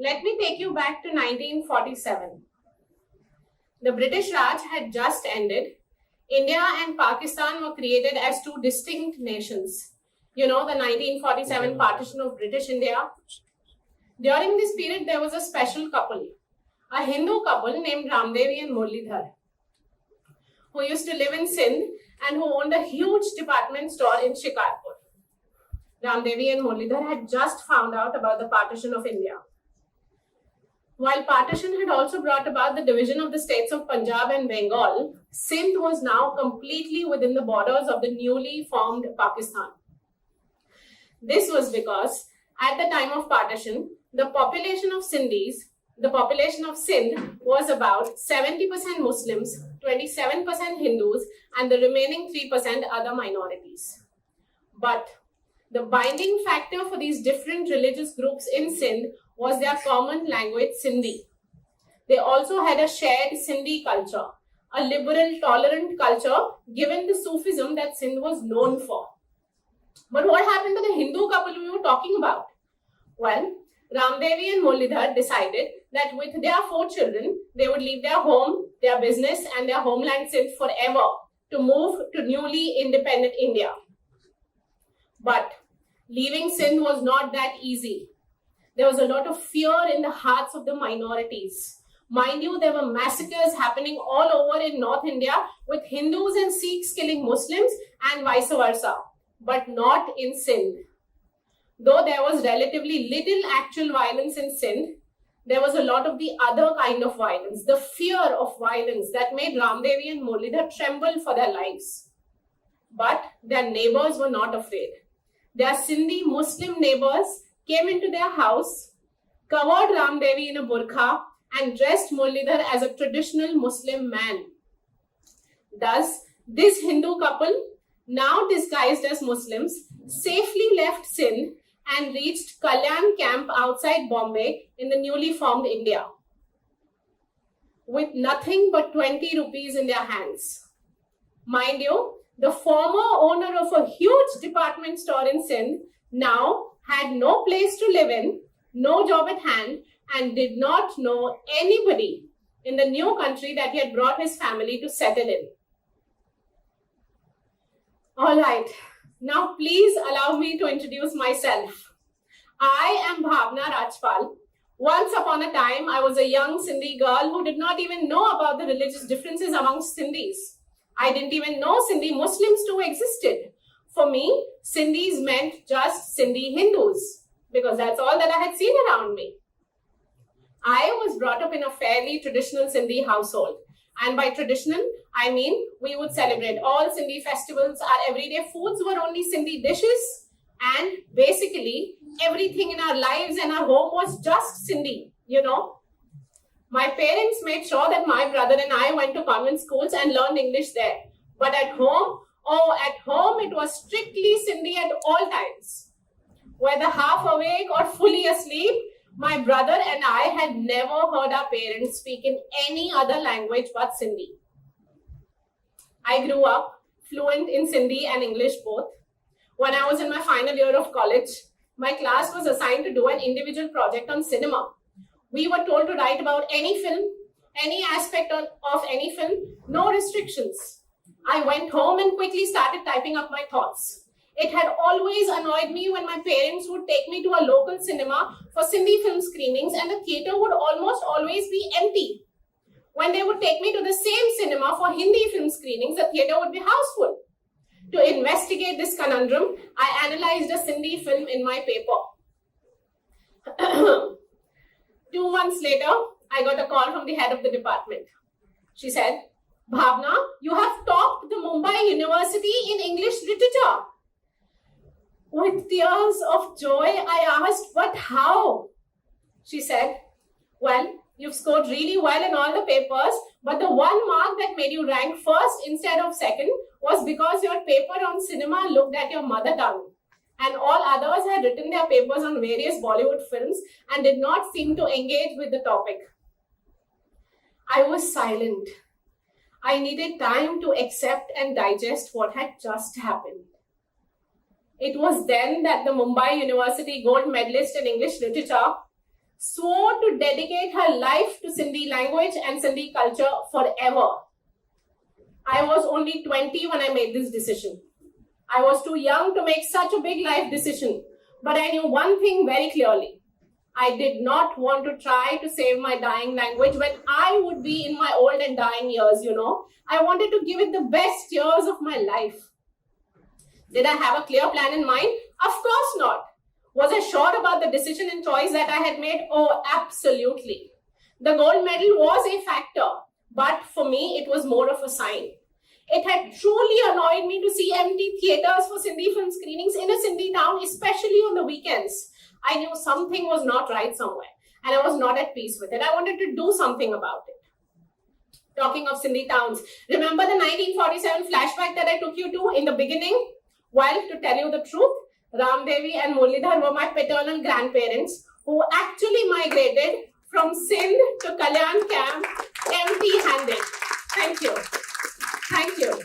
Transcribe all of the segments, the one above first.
Let me take you back to 1947. The British Raj had just ended. India and Pakistan were created as two distinct nations. You know, the 1947 partition of British India. During this period, there was a special couple, a Hindu couple named Ramdevi and Murlidhar, who used to live in Sindh and who owned a huge department store in Shikarpur. Ramdevi and Murlidhar had just found out about the partition of India. While partition had also brought about the division of the states of Punjab and Bengal, Sindh was now completely within the borders of the newly formed Pakistan. This was because at the time of partition, the population of Sindhis, the population of Sindh was about 70% Muslims, 27% Hindus, and the remaining 3% other minorities. But the binding factor for these different religious groups in Sindh was their common language Sindhi. They also had a shared Sindhi culture, a liberal, tolerant culture given the Sufism that Sindh was known for. But what happened to the Hindu couple we were talking about? Well, Ramdevi and Murlidhar decided that with their 4 children, they would leave their home, their business, and their homeland Sindh forever to move to newly independent India. But leaving Sindh was not that easy. There was a lot of fear in the hearts of the minorities. Mind you, there were massacres happening all over in North India with Hindus and Sikhs killing Muslims and vice versa, but not in Sindh. Though there was relatively little actual violence in Sindh, there was a lot of the other kind of violence, the fear of violence that made Ramdevi and Murlidhar tremble for their lives. But their neighbors were not afraid. Their Sindhi Muslim neighbors came into their house, covered Ramdevi in a burqa, and dressed Murlidhar as a traditional Muslim man. Thus, this Hindu couple, now disguised as Muslims, safely left Sindh and reached Kalyan camp outside Bombay in the newly formed India, with nothing but 20 rupees in their hands. Mind you, the former owner of a huge department store in Sindh now had no place to live in, no job at hand, and did not know anybody in the new country that he had brought his family to settle in. All right, now please allow me to introduce myself. I am Bhavna Rajpal. Once upon a time, I was a young Sindhi girl who did not even know about the religious differences amongst Sindhis. I didn't even know Sindhi Muslims too existed. For me, Sindhis meant just Sindhi Hindus, because that's all that I had seen around me. I was brought up in a fairly traditional Sindhi household. And by traditional, I mean we would celebrate all Sindhi festivals. Our everyday foods were only Sindhi dishes. And basically, everything in our lives and our home was just Sindhi, you know. My parents made sure that my brother and I went to convent schools and learned English there. But at home, it was strictly Sindhi at all times. Whether half awake or fully asleep, my brother and I had never heard our parents speak in any other language but Sindhi. I grew up fluent in Sindhi and English both. When I was in my final year of college, my class was assigned to do an individual project on cinema. We were told to write about any film, any aspect of any film, no restrictions. I went home and quickly started typing up my thoughts. It had always annoyed me when my parents would take me to a local cinema for Sindhi film screenings and the theatre would almost always be empty. When they would take me to the same cinema for Hindi film screenings, the theatre would be houseful. To investigate this conundrum, I analyzed a Sindhi film in my paper. 2 months later, I got a call from the head of the department. She said, "Bhavna, you have topped the Mumbai University in English literature." With tears of joy, I asked, "But how?" She said, "Well, you've scored really well in all the papers, but the one mark that made you rank first instead of second was because your paper on cinema looked at your mother tongue, and all others had written their papers on various Bollywood films and did not seem to engage with the topic." I was silent. I needed time to accept and digest what had just happened. It was then that the Mumbai University gold medalist in English literature swore to dedicate her life to Sindhi language and Sindhi culture forever. I was only 20 when I made this decision. I was too young to make such a big life decision, but I knew one thing very clearly. I did not want to try to save my dying language when I would be in my old and dying years, I wanted to give it the best years of my life. Did I have a clear plan in mind? Of course not. Was I sure about the decision and choice that I had made? Oh, absolutely. The gold medal was a factor, but for me, it was more of a sign. It had truly annoyed me to see empty theatres for Sindhi film screenings in a Sindhi town, especially on the weekends. I knew something was not right somewhere, and I was not at peace with it. I wanted to do something about it. Talking of Sindhi towns, remember the 1947 flashback that I took you to in the beginning? Well, to tell you the truth, Ramdevi and Murlidhar were my paternal grandparents who actually migrated from Sindh to Kalyan camp empty-handed. Thank you. Thank you.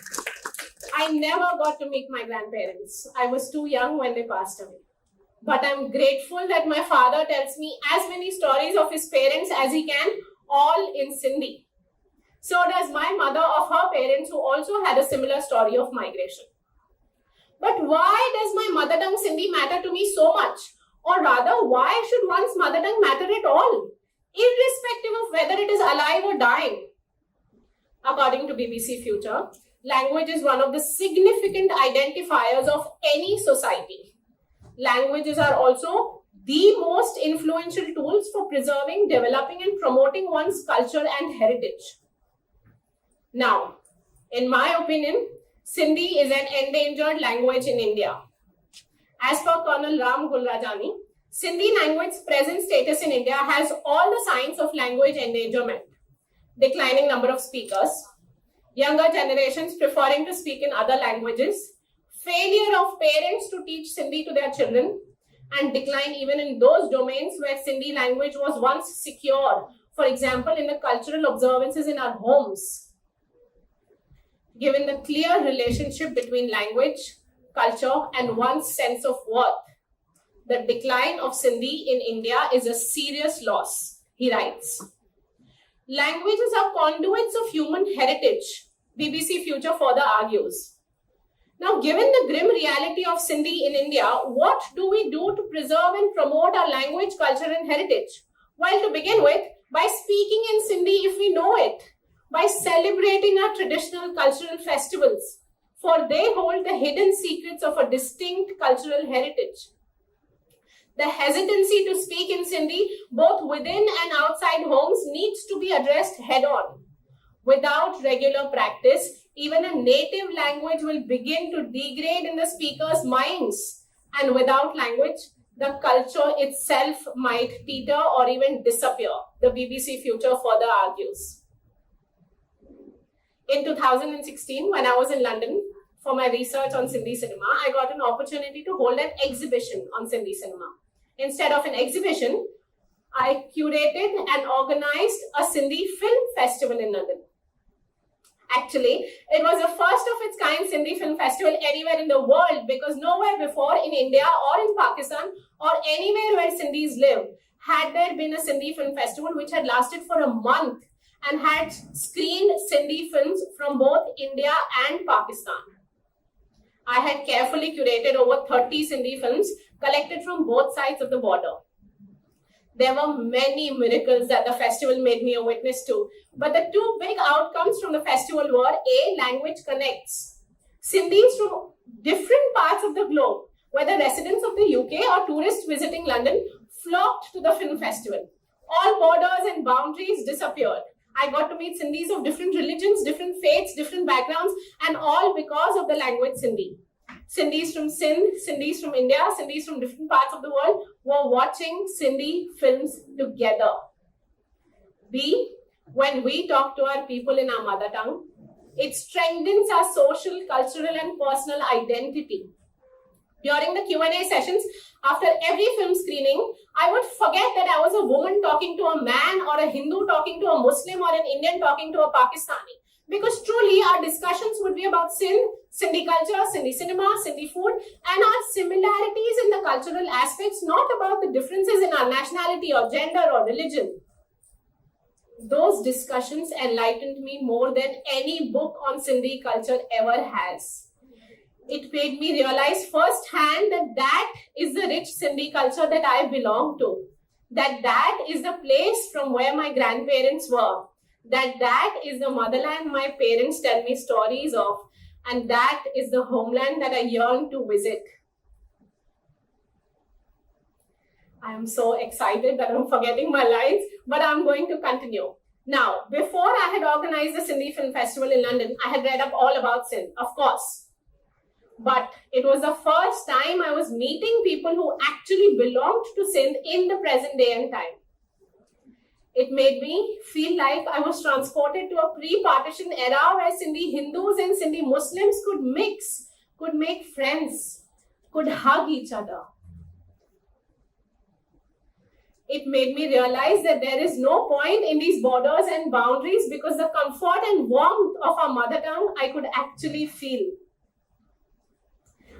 I never got to meet my grandparents. I was too young when they passed away. But I'm grateful that my father tells me as many stories of his parents as he can, all in Sindhi. So does my mother of her parents, who also had a similar story of migration. But why does my mother tongue Sindhi matter to me so much? Or rather, why should one's mother tongue matter at all, irrespective of whether it is alive or dying? According to BBC Future, language is one of the significant identifiers of any society. Languages are also the most influential tools for preserving, developing, and promoting one's culture and heritage. Now, in my opinion, Sindhi is an endangered language in India. As per Colonel Ram Gulrajani, Sindhi language's present status in India has all the signs of language endangerment. Declining number of speakers, younger generations preferring to speak in other languages, failure of parents to teach Sindhi to their children, and decline even in those domains where Sindhi language was once secure, for example, in the cultural observances in our homes. Given the clear relationship between language, culture, and one's sense of worth, the decline of Sindhi in India is a serious loss, he writes. Languages are conduits of human heritage, BBC Future further argues. Now, given the grim reality of Sindhi in India, what do we do to preserve and promote our language, culture, and heritage? Well, to begin with, by speaking in Sindhi if we know it, by celebrating our traditional cultural festivals, for they hold the hidden secrets of a distinct cultural heritage. The hesitancy to speak in Sindhi, both within and outside homes, needs to be addressed head-on. Without regular practice, even a native language will begin to degrade in the speaker's minds. And without language, the culture itself might teeter or even disappear, the BBC Future further argues. In 2016, when I was in London for my research on Sindhi cinema, I got an opportunity to hold an exhibition on Sindhi cinema. Instead of an exhibition, I curated and organized a Sindhi film festival in London. Actually, it was the first of its kind Sindhi film festival anywhere in the world, because nowhere before in India or in Pakistan or anywhere where Sindhis live had there been a Sindhi film festival which had lasted for a month and had screened Sindhi films from both India and Pakistan. I had carefully curated over 30 Sindhi films collected from both sides of the border. There were many miracles that the festival made me a witness to, but the two big outcomes from the festival were: A, language connects. Sindhis from different parts of the globe, whether residents of the UK or tourists visiting London, flocked to the film festival. All borders and boundaries disappeared. I got to meet Sindhis of different religions, different faiths, different backgrounds, and all because of the language Sindhi. Sindhis from Sindh, Sindhis from India, Sindhis from different parts of the world were watching Sindhi films together. B, when we talk to our people in our mother tongue, it strengthens our social, cultural, and personal identity. During the Q&A sessions, after every film screening, I would forget that I was a woman talking to a man, or a Hindu talking to a Muslim, or an Indian talking to a Pakistani. Because truly, our discussions would be about Sindh, Sindhi culture, Sindhi cinema, Sindhi food, and our similarities in the cultural aspects, not about the differences in our nationality or gender or religion. Those discussions enlightened me more than any book on Sindhi culture ever has. It made me realize firsthand that that is the rich Sindhi culture that I belong to. That is the place from where my grandparents were. That is the motherland my parents tell me stories of. And that is the homeland that I yearn to visit. I am so excited that I'm forgetting my lines, but I'm going to continue. Now, before I had organized the Sindhi Film Festival in London, I had read up all about Sindh, of course. But it was the first time I was meeting people who actually belonged to Sindh in the present day and time. It made me feel like I was transported to a pre-partition era where Sindhi Hindus and Sindhi Muslims could mix, could make friends, could hug each other. It made me realize that there is no point in these borders and boundaries because the comfort and warmth of our mother tongue I could actually feel.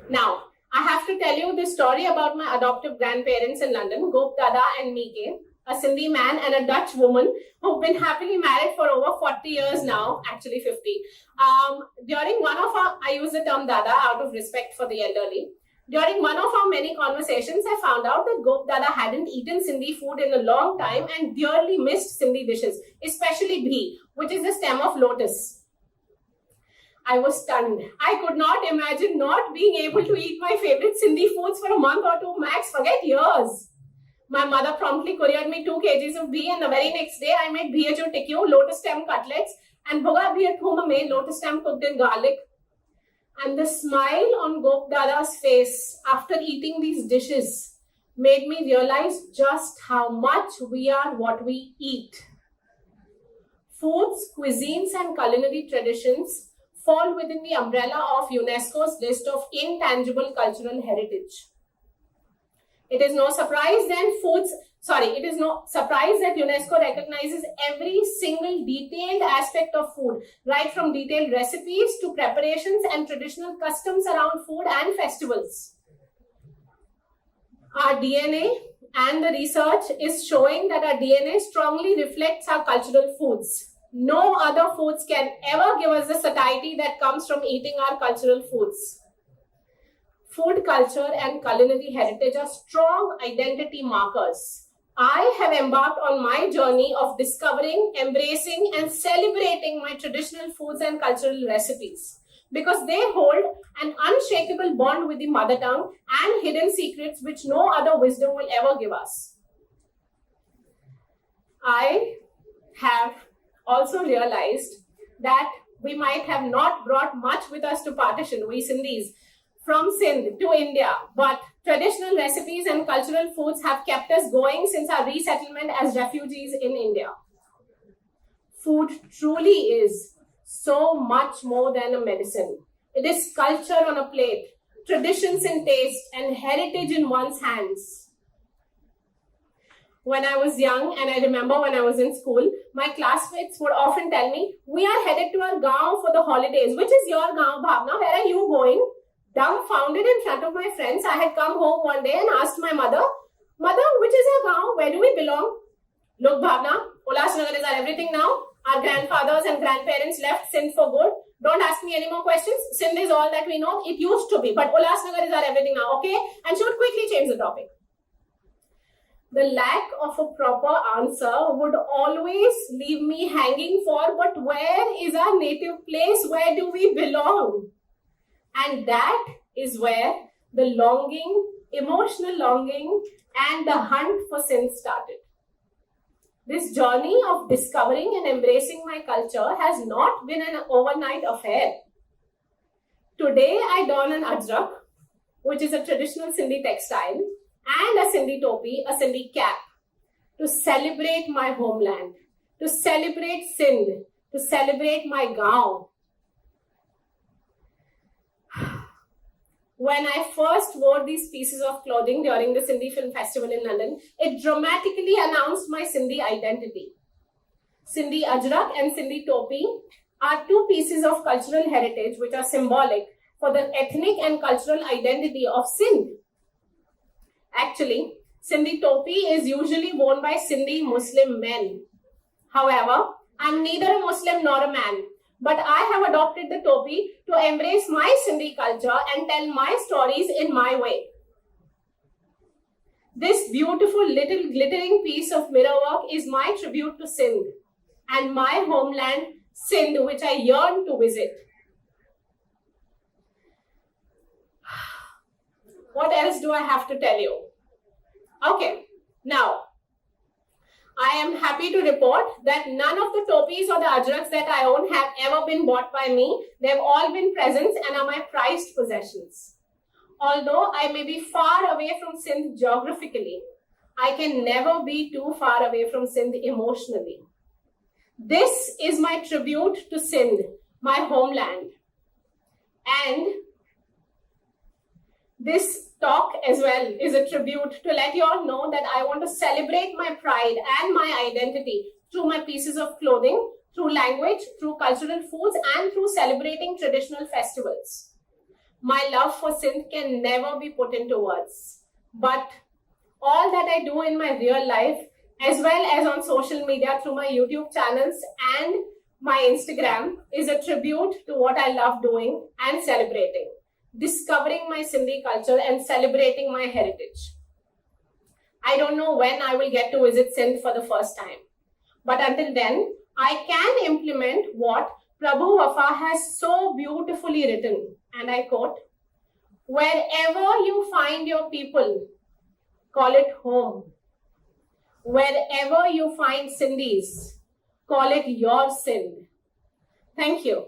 Now, I have to tell you this story about my adoptive grandparents in London, Gop Dada and Mike, a Sindhi man and a Dutch woman who've been happily married for over 40 years now, actually 50. During one of our, I use the term Dada out of respect for the elderly. During one of our many conversations, I found out that Gop Dada hadn't eaten Sindhi food in a long time and dearly missed Sindhi dishes, especially bhi, which is the stem of lotus. I was stunned. I could not imagine not being able to eat my favorite Sindhi foods for a month or two max, forget years. My mother promptly couriered me 2 kgs of bhi, and the very next day I made bhiya tikku, lotus stem cutlets, and bhoga bhiya thuma mein, lotus stem cooked in garlic. And the smile on Gop Dada's face after eating these dishes made me realize just how much we are what we eat. Foods, cuisines, and culinary traditions fall within the umbrella of UNESCO's list of intangible cultural heritage. It is no surprise that UNESCO recognizes every single detailed aspect of food, right from detailed recipes to preparations and traditional customs around food and festivals. Our DNA and the research is showing that our DNA strongly reflects our cultural foods. No other foods can ever give us the satiety that comes from eating our cultural foods. Food culture and culinary heritage are strong identity markers. I have embarked on my journey of discovering, embracing, and celebrating my traditional foods and cultural recipes because they hold an unshakable bond with the mother tongue and hidden secrets which no other wisdom will ever give us. I have also realized that we might have not brought much with us to partition, we Sindhis, from Sindh to India, but traditional recipes and cultural foods have kept us going since our resettlement as refugees in India. Food truly is so much more than a medicine. It is culture on a plate, traditions in taste, and heritage in one's hands. When I was young, and I remember when I was in school, my classmates would often tell me, we are headed to our gaon for the holidays. Which is your gaon, Bhavna? Where are you going? Dumbfounded in front of my friends, I had come home one day and asked my mother, Mother, which is our gaon? Where do we belong? Look, Bhavna, Ulhasnagar is our everything now. Our grandfathers and grandparents left Sindh for good. Don't ask me any more questions. Sindh is all that we know. It used to be, but Ulhasnagar is our everything now, okay? And she would quickly change the topic. The lack of a proper answer would always leave me hanging for, but where is our native place? Where do we belong? And that is where the longing, emotional longing, and the hunt for Sindh started. This journey of discovering and embracing my culture has not been an overnight affair. Today, I don an ajrak, which is a traditional Sindhi textile, and a Sindhi topi, a Sindhi cap, to celebrate my homeland, to celebrate Sindh, to celebrate my gaon. When I first wore these pieces of clothing during the Sindhi Film Festival in London, it dramatically announced my Sindhi identity. Sindhi ajrak and Sindhi topi are 2 pieces of cultural heritage which are symbolic for the ethnic and cultural identity of Sindh. Actually, Sindhi topi is usually worn by Sindhi Muslim men. However, I'm neither a Muslim nor a man, but I have adopted the topi to embrace my Sindhi culture and tell my stories in my way. This beautiful little glittering piece of mirrorwork is my tribute to Sindh and my homeland, Sindh, which I yearn to visit. What else do I have to tell you? Okay, now, I am happy to report that none of the topis or the ajraks that I own have ever been bought by me. They've all been presents and are my prized possessions. Although I may be far away from Sindh geographically, I can never be too far away from Sindh emotionally. This is my tribute to Sindh, my homeland. And this talk as well is a tribute to let you all know that I want to celebrate my pride and my identity through my pieces of clothing, through language, through cultural foods, and through celebrating traditional festivals. My love for Sindh can never be put into words. But all that I do in my real life, as well as on social media through my YouTube channels and my Instagram, is a tribute to what I love doing and celebrating. Discovering my Sindhi culture and celebrating my heritage. I don't know when I will get to visit Sindh for the first time. But until then, I can implement what Prabhu Wafa has so beautifully written. And I quote, "Wherever you find your people, call it home. Wherever you find Sindhis, call it your Sindh." Thank you.